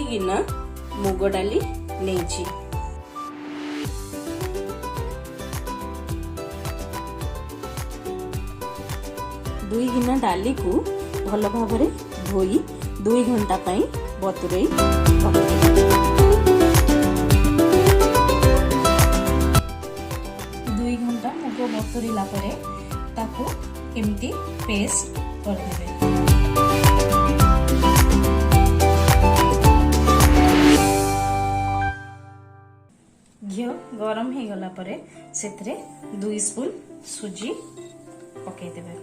2 गिना मुग डाली नेइछि। 2 गिना डाली को भल भाव धोई 2 घंटा पाई बतुरई 2 घंटा मुग बतुरला परे ताको एमती पेस्ट कर देबे। घी गरम हो गला परे सेतरे 2 स्पून सुजी पके देबे।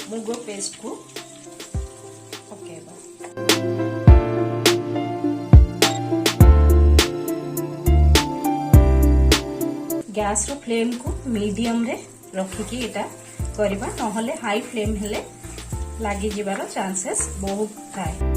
मुग पेस्ट को पकेबा। गैस रो फ्लेम को मीडियम रे रखिकी एटा करबा, नहले हाई फ्लेम हेले लागी जिबार चांसेस बहुत थाए।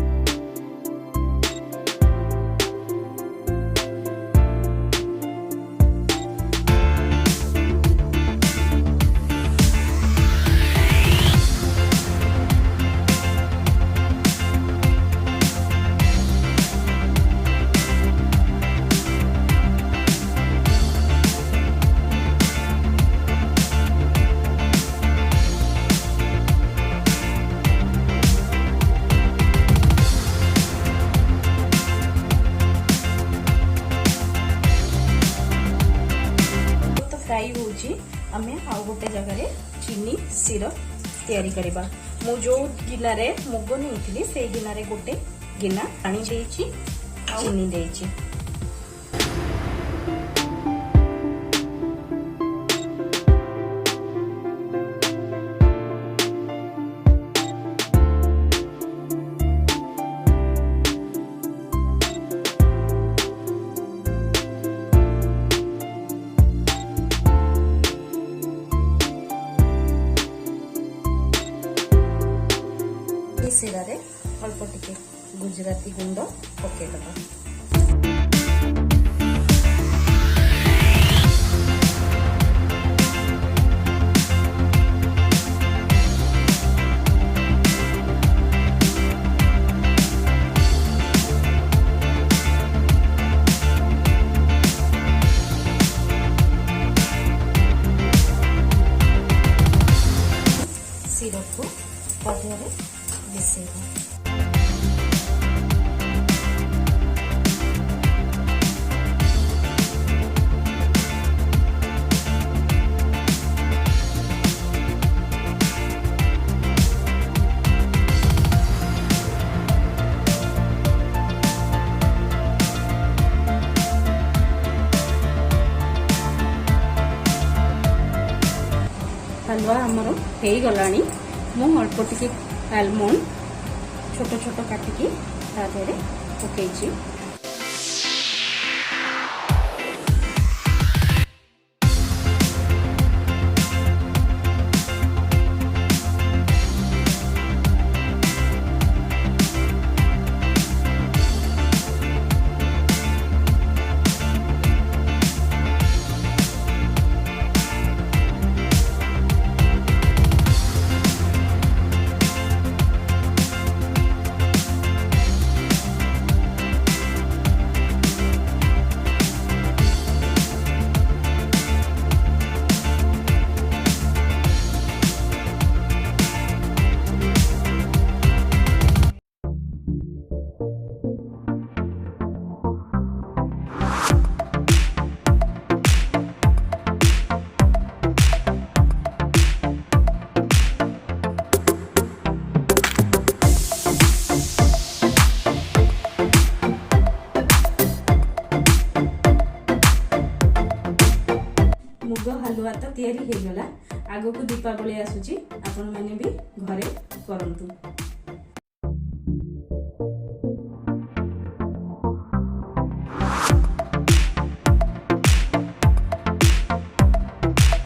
फ्राई होची आमे आउ गोटे जगह चीनी सिरप तैयारी करबा। मु जो गिना रे मुग नेइथिली से गिना रे गोटे गिना पानी देइची, चीनी देइची। सिरा रे अल्प टिके गुजराती गुंड पके दबा। सिरप को पधरे मिसेबा। हलवा आमर हो गलानी। मु अल्प टिके आलमंड छोट छोट काटिकी तादेरे पकेइछि। मुग हलवा तो तैयारी हो गला। आगो को दीपावली आसुची, आपण माने भी घरे करंतु।